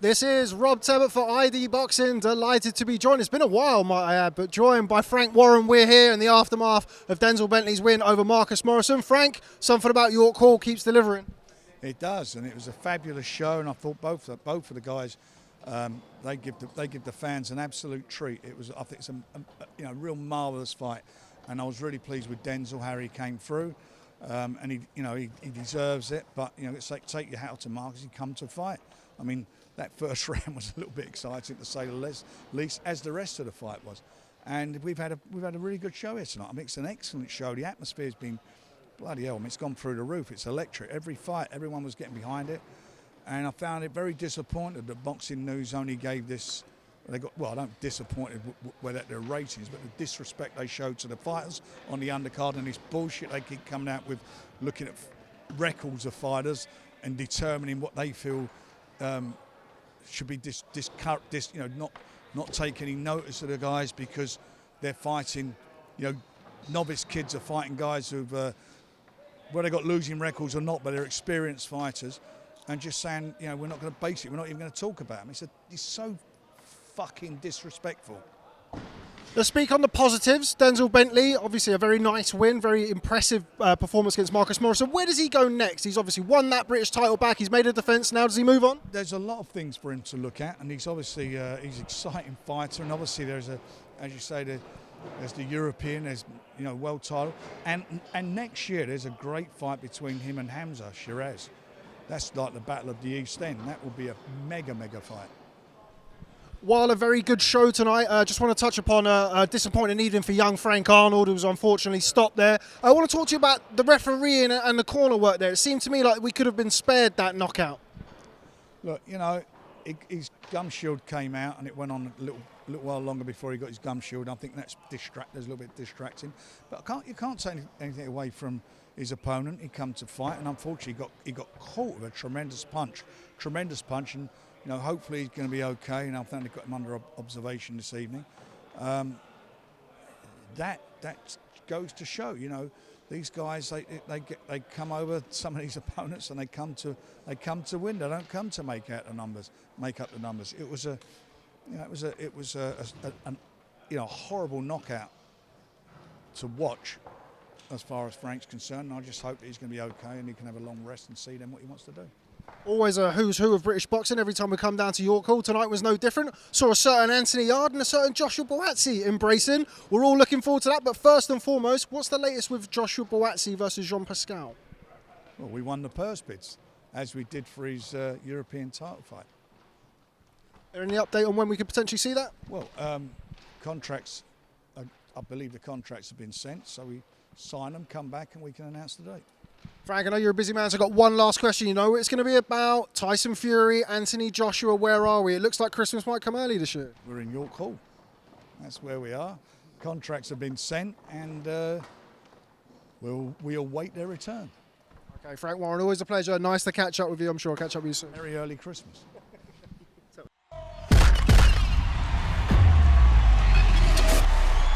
This is Rob Tebbutt for ID Boxing. Delighted to be joined. It's been a while, might I add, but joined by Frank Warren. We're here in the aftermath of Denzel Bentley's win over Marcus Morrison. Frank, something about York Hall keeps delivering. It does, and it was a fabulous show. And I thought both of the guys, they give the fans an absolute treat. I think it's a real marvellous fight, and I was really pleased with Denzel how he came through, and he deserves it. But it's like, take your hat off to Marcus. He come to fight. I mean, that first round was a little bit exciting to say the least, as the rest of the fight was. And we've had a really good show here tonight. I mean, it's an excellent show. The atmosphere's been bloody hell. I mean, it's gone through the roof. It's electric. Every fight, everyone was getting behind it, and I found it very disappointing that Boxing News only gave this. I don't disappointed with their ratings, but the disrespect they showed to the fighters on the undercard and this bullshit they keep coming out with, looking at records of fighters and determining what they feel. Should be not take any notice of the guys because they're fighting, novice kids are fighting guys who've, whether they got losing records or not, but they're experienced fighters, and just saying, we're not going to base it, we're not even going to talk about them. It's so fucking disrespectful. Let's speak on the positives. Denzel Bentley, obviously a very nice win, very impressive performance against Marcus Morrison. Where does he go next? He's obviously won that British title back. He's made a defence. Now does he move on? There's a lot of things for him to look at, and he's obviously he's an exciting fighter. And obviously there's as you say, there's the European, there's world title, and next year there's a great fight between him and Hamza Shiraz. That's like the Battle of the East End. That will be a mega fight. While a very good show tonight, I just want to touch upon a disappointing evening for young Frank Arnold, who was unfortunately stopped there. I want to talk to you about the refereeing and the corner work there. It seemed to me like we could have been spared that knockout. Look, his gum shield came out and it went on a little while longer before he got his gum shield. I think that's a little bit distracting. But you can't take anything away from his opponent. He come to fight, and unfortunately he got caught with a tremendous punch, and hopefully he's going to be okay, and I think they've got him under observation this evening. That goes to show, these guys they come over some of these opponents and they come to win. They don't come to make up the numbers. It was a horrible knockout to watch as far as Frank's concerned. And I just hope that he's going to be okay and he can have a long rest and see then what he wants to do. Always a who's who of British boxing every time we come down to York Hall. Tonight was no different. Saw a certain Anthony Yarde and a certain Joshua Buatsi embracing. We're all looking forward to that. But first and foremost, what's the latest with Joshua Buatsi versus Jean-Pascal? Well, we won the purse bids, as we did for his European title fight. Any update on when we could potentially see that? Well, contracts, I believe the contracts have been sent, so we sign them, come back, and we can announce the date. Frank, I know you're a busy man, so I've got one last question. It's going to be about Tyson Fury, Anthony Joshua. Where are we? It looks like Christmas might come early this year. We're in York Hall. That's where we are. Contracts have been sent, and we await their return. Okay, Frank Warren, always a pleasure. Nice to catch up with you. I'm sure I'll catch up with you soon. Very early Christmas.